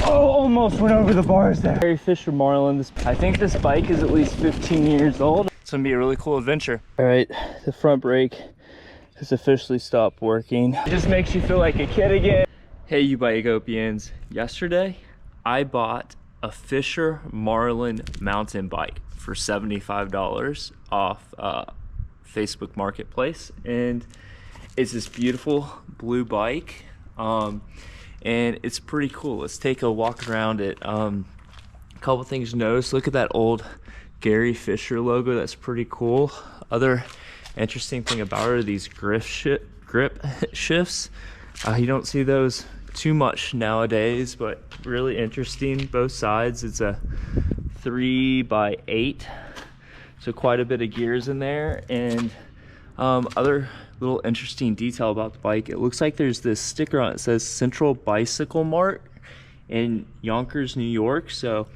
Oh, almost went over the bars there. Gary Fisher Marlin. I think this bike is at least 15 years old. It's gonna be a really cool adventure. All right, the front brake has officially stopped working. It just makes you feel like a kid again. Hey, you BiKoPians. Yesterday, I bought a Fisher Marlin mountain bike for $75 off Facebook Marketplace, and it's this beautiful blue bike, and it's pretty cool. Let's take a walk around it. A couple things to notice. Look at that old Gary Fisher logo. That's pretty cool. Other interesting thing about it are these grip shifts. You don't see those too much nowadays, but really interesting. Both sides. It's a 3x8, so quite a bit of gears in there. And other little interesting detail about the bike, it looks like there's this sticker on it that says Central Bicycle Mart in Yonkers, New York. So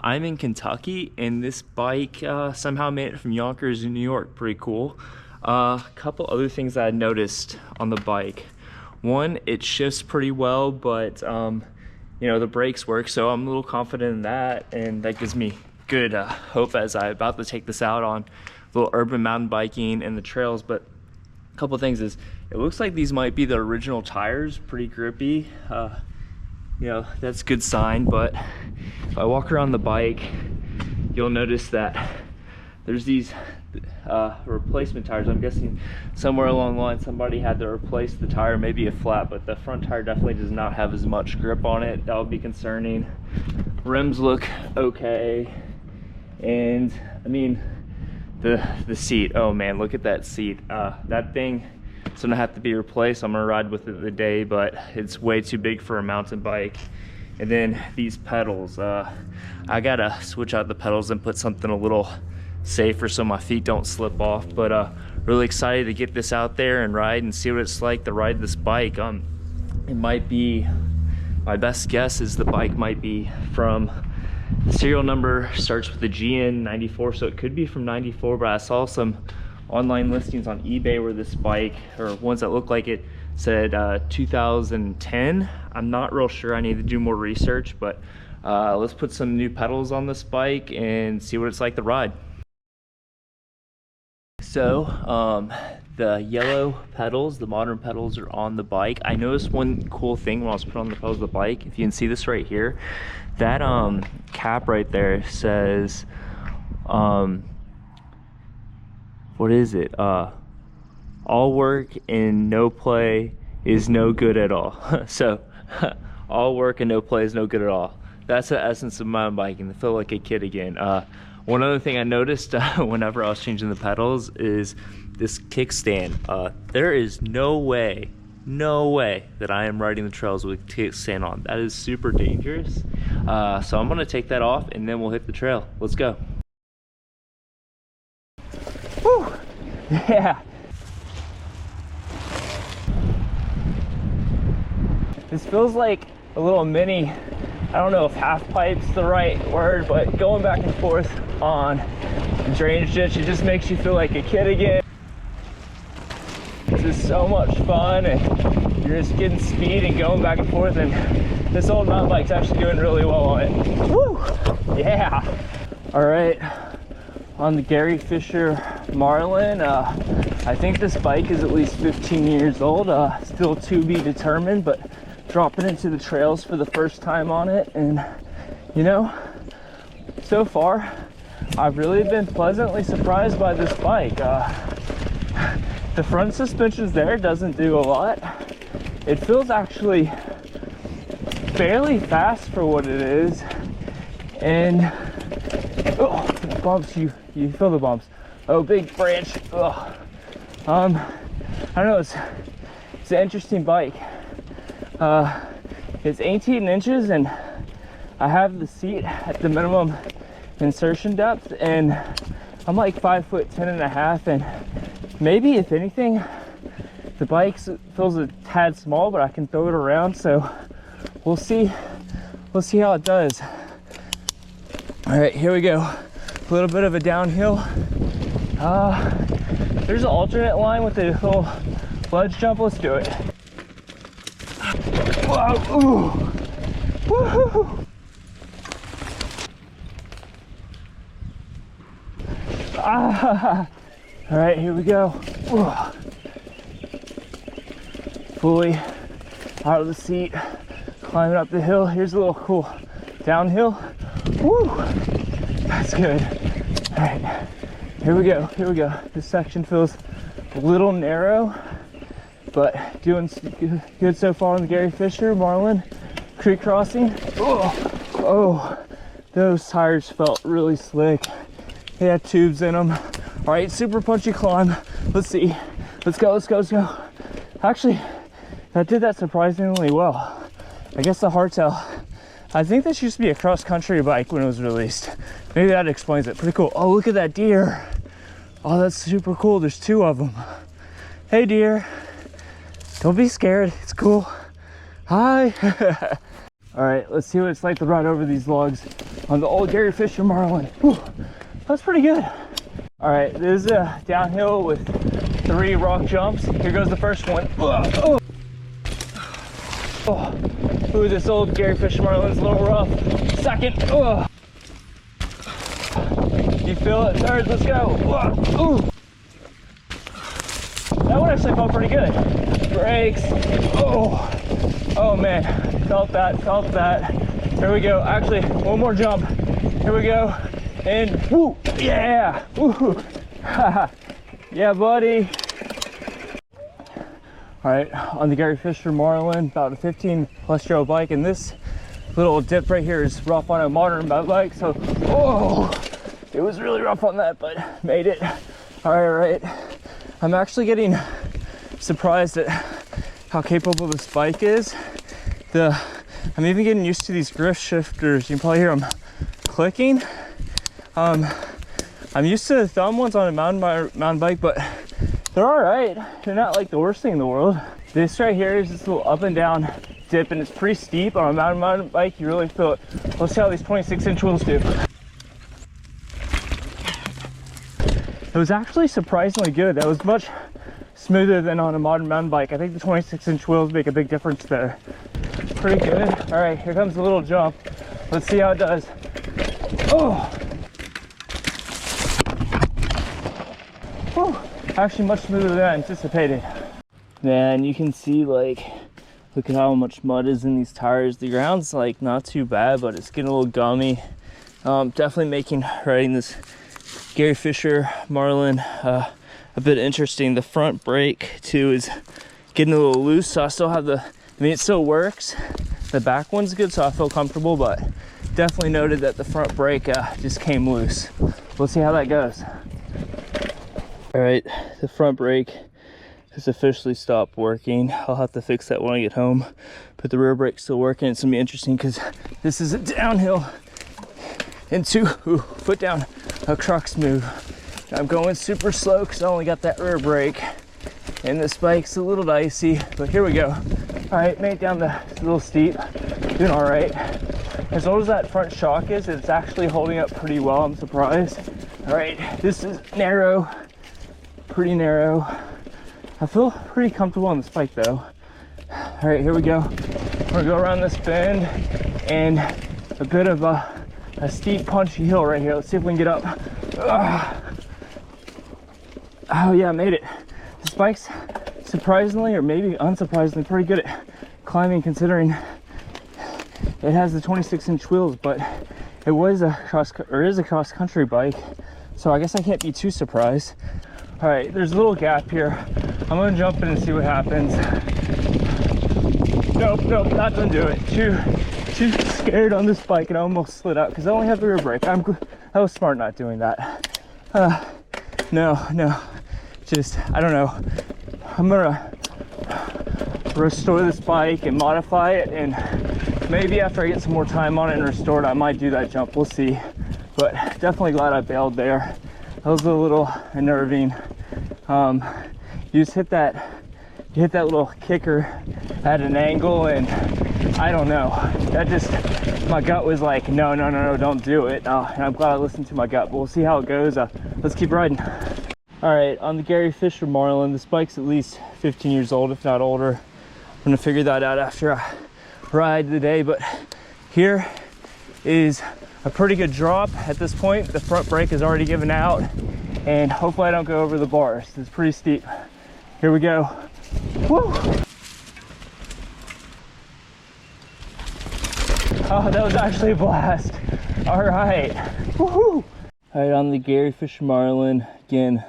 I'm in Kentucky, and this bike somehow made it from Yonkers, New York. Pretty cool. A couple other things that I noticed on the bike. One, it shifts pretty well, but you know, the brakes work, so I'm a little confident in that, and that gives me good hope as I'm about to take this out on a little urban mountain biking and the trails. But a couple of things is, it looks like these might be the original tires, pretty grippy. You know, that's a good sign. But if I walk around the bike, you'll notice that there's these replacement tires. I'm guessing somewhere along the line somebody had to replace the tire, maybe a flat, but the front tire definitely does not have as much grip on it. That would be concerning. Rims look okay, and I mean the seat, oh man, look at that seat. That thing is gonna have to be replaced. I'm gonna ride with it today, but it's way too big for a mountain bike. And then these pedals, I gotta switch out the pedals and put something a little safer so my feet don't slip off. But really excited to get this out there and ride and see what it's like to ride this bike. It might be, my best guess is the bike might be from, the serial number starts with the GN94, so it could be from 94, but I saw some online listings on eBay where this bike, or ones that look like it, said 2010. I'm not real sure, I need to do more research, but let's put some new pedals on this bike and see what it's like to ride. So the yellow pedals, the modern pedals, are on the bike. I noticed one cool thing when I was putting on the pedals of the bike. If you can see this right here, that cap right there says, what is it? All work and no play is no good at all. So all work and no play is no good at all. That's the essence of mountain biking, to feel like a kid again. One other thing I noticed whenever I was changing the pedals is this kickstand. There is no way that I am riding the trails with kickstand on. That is super dangerous. So I'm gonna take that off and then we'll hit the trail. Let's go. Woo! Yeah. This feels like a little mini, I don't know if half pipe's the right word, but going back and forth on the drainage ditch, it just makes you feel like a kid again. This is so much fun, and you're just getting speed and going back and forth, and this old mountain bike's actually doing really well on it. Woo! Yeah! All right, on the Gary Fisher Marlin, I think this bike is at least 15 years old, still to be determined, but dropping into the trails for the first time on it. And you know, so far I've really been pleasantly surprised by this bike. The front suspension's there, doesn't do a lot. It feels actually fairly fast for what it is, and oh, the bumps, you feel the bumps. Oh, big branch. Oh. I don't know, it's an interesting bike. It's 18 inches, and I have the seat at the minimum insertion depth, and I'm like 5'10.5", and maybe if anything the bike feels a tad small, but I can throw it around, so we'll see how it does. All right, here we go. A little bit of a downhill. There's an alternate line with a little ledge jump. Let's do it. Whoa, ooh. Woo-hoo. Ah. All right, here we go. Whoa. Fully out of the seat, climbing up the hill. Here's a little cool downhill. Woo! That's good. All right, here we go. Here we go. This section feels a little narrow, but doing good so far on the Gary Fisher Marlin Creek crossing. Oh, those tires felt really slick. They had tubes in them. All right, super punchy climb. Let's see. Let's go, let's go, let's go. Actually, that did that surprisingly well. I guess the hardtail, I think this used to be a cross-country bike when it was released. Maybe that explains it. Pretty cool. Oh, look at that deer. Oh, that's super cool. There's 2 of them. Hey, deer. Don't be scared. It's cool. Hi. All right, let's see what it's like to ride over these logs on the old Gary Fisher Marlin. Whew, that's pretty good. All right, this is a downhill with 3 rock jumps. Here goes the first one. Ooh, this old Gary Fisher Marlin's a little rough. Second. You feel it? Third, let's go. Ooh. That one actually felt pretty good. Brakes. Oh man, felt that. Here we go. Actually, one more jump. Here we go. And woo, yeah. Woo. Yeah, buddy. All right, on the Gary Fisher Marlin, about a 15-plus-year-old bike, and this little dip right here is rough on a modern mountain bike. So, it was really rough on that, but made it. All right. I'm actually getting surprised at how capable this bike is. I'm even getting used to these grip shifters. You can probably hear them clicking. I'm used to the thumb ones on a mountain bike, but they're all right. They're not like the worst thing in the world. This right here is this little up and down dip, and it's pretty steep. On a mountain bike, you really feel it. Let's see how these 26-inch wheels do. It was actually surprisingly good. That was much smoother than on a modern mountain bike. I think the 26-inch wheels make a big difference there. Pretty good. All right, here comes a little jump. Let's see how it does. Whew. Actually much smoother than I anticipated. Man, you can see, like, look at how much mud is in these tires. The ground's like not too bad, but it's getting a little gummy. Definitely making riding this Gary Fisher Marlin a bit interesting. The front brake too is getting a little loose, so I still have it still works. The back one's good, so I feel comfortable, but definitely noted that the front brake just came loose. We'll see how that goes. All right, the front brake has officially stopped working. I'll have to fix that when I get home, but the rear brake's still working. It's gonna be interesting because this is a downhill into foot down a crux move. I'm going super slow because I only got that rear brake, and this bike's a little dicey, but here we go. All right, made it down the little steep, doing all right. As old as that front shock is, it's actually holding up pretty well. I'm surprised. All right, this is narrow, pretty narrow. I feel pretty comfortable on this bike though. All right, here we go. We're gonna go around this bend and a bit of a steep punchy hill right here. Let's see if we can get up. Oh yeah, made it. This bike's surprisingly, or maybe unsurprisingly, pretty good at climbing considering it has the 26-inch wheels, but it was is a cross-country bike, so I guess I can't be too surprised. All right, there's a little gap here. I'm gonna jump in and see what happens. Nope, not gonna do it. Too scared on this bike, and I almost slid out because I only have the rear brake. I was smart not doing that. No, just, I don't know. I'm gonna restore this bike and modify it, and maybe after I get some more time on it and restore it, I might do that jump. We'll see. But definitely glad I bailed there. That was a little unnerving. You just hit that little kicker at an angle, and I don't know. That just, my gut was like, no, don't do it. And I'm glad I listened to my gut, but we'll see how it goes. Let's keep riding. All right, on the Gary Fisher Marlin, this bike's at least 15 years old, if not older. I'm gonna figure that out after I ride today, but Here is a pretty good drop at this point. The front brake is already given out, and hopefully I don't go over the bars. It's pretty steep. Here we go. Woo! Oh, that was actually a blast. All right. Woohoo! All right, on the Gary Fisher Marlin, again,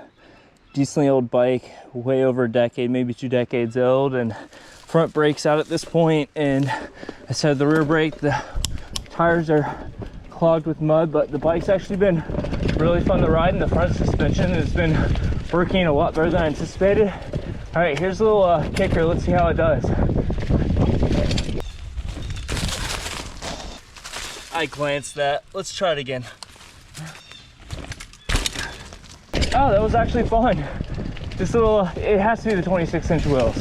decently old bike, way over a decade, maybe 2 decades old, and front brake's out at this point, and I said the rear brake, the tires are clogged with mud, but the bike's actually been really fun to ride, and the front suspension has been working a lot better than I anticipated. All right, here's a little kicker. Let's see how it does. I glanced that. Let's try it again. Oh, that was actually fun. This little, it has to be the 26-inch wheels.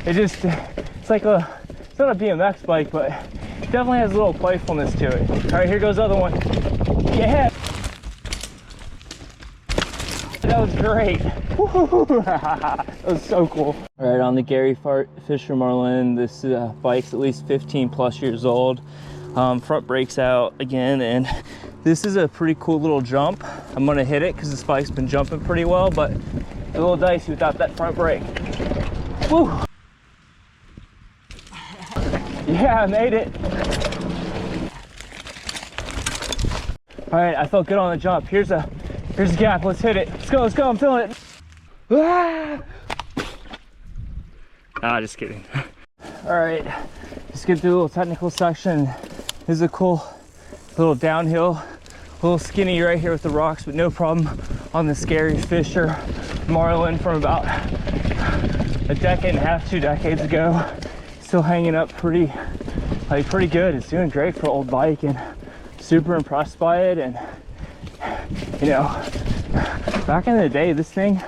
It's like it's not a BMX bike, but it definitely has a little playfulness to it. All right, here goes the other one. Yeah. That was great. That was so cool. All right, on the Gary Fisher Marlin, this bike's at least 15 plus years old. Front brake's out again, and this is a pretty cool little jump. I'm gonna hit it because this bike's been jumping pretty well, but it's a little dicey without that front brake. Woo! Yeah, I made it. All right, I felt good on the jump. Here's a gap. Let's hit it. Let's go. Let's go. I'm feeling it. Ah, just kidding. All right, let's get through a little technical section. This is a cool little downhill, a little skinny right here with the rocks, but no problem on this Gary Fisher Marlin from about a decade and a half, 2 decades ago. Still hanging up pretty good. It's doing great for an old bike, and super impressed by it. And you know, back in the day, this thing,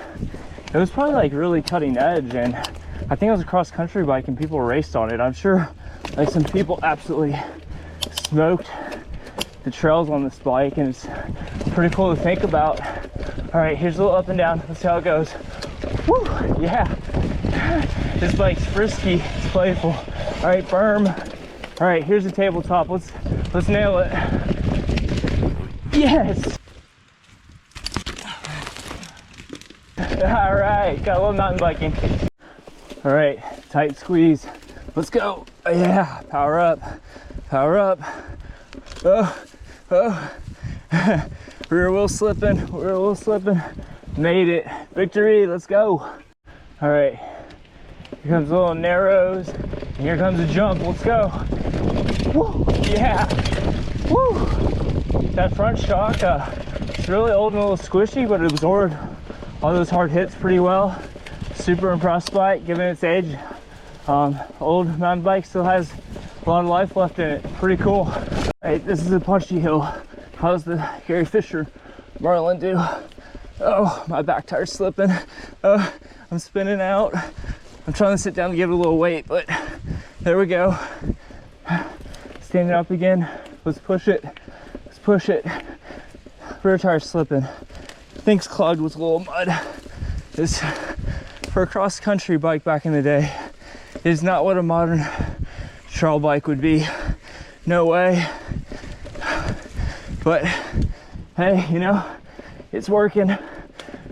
it was probably like really cutting edge, and I think it was a cross country bike and people raced on it. I'm sure like some people absolutely smoked the trails on this bike, and it's pretty cool to think about. All right, here's a little up and down. Let's see how it goes. Woo, yeah. This bike's frisky, it's playful. All right, berm. All right, here's the tabletop. Let's nail it. Yes. All right, got a little mountain biking. All right, tight squeeze. Let's go. Yeah, power up, power up. Oh, oh. Rear wheel slipping, rear wheel slipping. Made it. Victory, let's go. All right, here comes a little narrows, and here comes a jump. Let's go. Woo, yeah. Woo. That front shock, it's really old and a little squishy, but it absorbed all those hard hits pretty well. Super impressed by it, given its age. Old mountain bike still has a lot of life left in it. Pretty cool. All right, this is a punchy hill. How's the Gary Fisher Marlin do? Oh, my back tire's slipping. Oh, I'm spinning out. I'm trying to sit down to give it a little weight, but there we go. Standing up again. Let's push it. Let's push it. Rear tire's slipping. Thing's clogged with a little mud. This, for a cross-country bike back in the day, is not what a modern trail bike would be. No way. But hey, you know, it's working.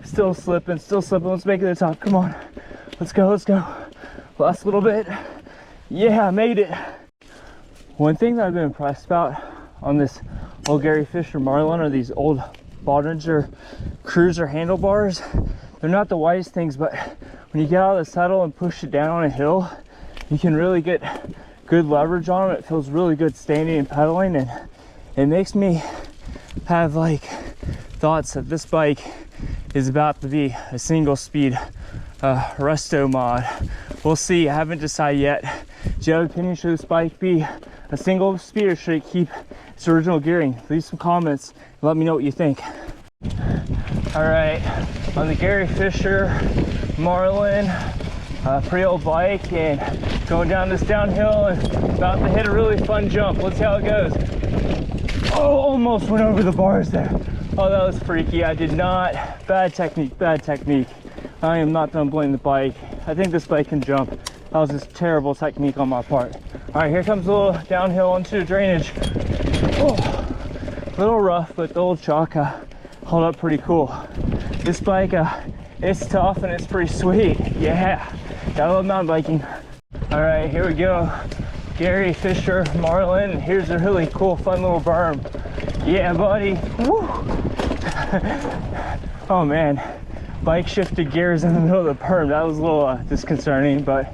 Still slipping, still slipping. Let's make it to the top. Come on. Let's go, let's go. Last little bit. Yeah, I made it. One thing that I've been impressed about on this old Gary Fisher Marlin are these old Bollinger Cruiser handlebars. They're not the widest things, but when you get out of the saddle and push it down on a hill, you can really get good leverage on them. It feels really good standing and pedaling, and it makes me have like thoughts that this bike is about to be a single speed resto mod. We'll see. I haven't decided yet. Do you have an opinion? Should this bike be a single speed, or should it keep its original gearing? Leave some comments and let me know what you think. All right, on the Gary Fisher Marlin, pretty old bike, and going down this downhill and about to hit a really fun jump. Let's see how it goes. Oh, almost went over the bars there. Oh, that was freaky. I did not. Bad technique, bad technique. I am not done blaming the bike. I think this bike can jump That was just terrible technique on my part. All right, here comes a little downhill into drainage. Oh, a little rough, but the old chalk hold up pretty cool. This bike, it's tough and it's pretty sweet. Yeah, gotta love mountain biking. All right, here we go. Gary Fisher Marlin. Here's a really cool, fun little berm. Yeah, buddy. Woo. Oh man, bike shifted gears in the middle of the berm. That was a little disconcerting, but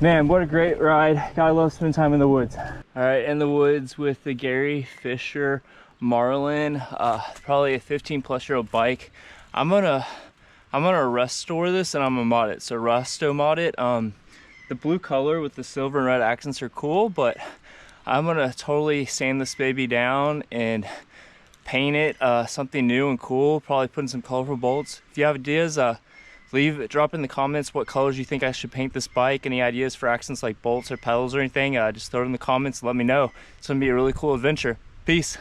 man, what a great ride. Gotta love spending time in the woods. All right, in the woods with the Gary Fisher Marlin, probably a 15-plus-year-old bike. I'm gonna restore this and I'm gonna mod it. So resto mod it. The blue color with the silver and red accents are cool, but I'm gonna totally sand this baby down and paint it something new and cool. Probably put in some colorful bolts. If you have ideas, drop in the comments what colors you think I should paint this bike. Any ideas for accents like bolts or pedals or anything, just throw it in the comments and let me know. It's gonna be a really cool adventure. Peace.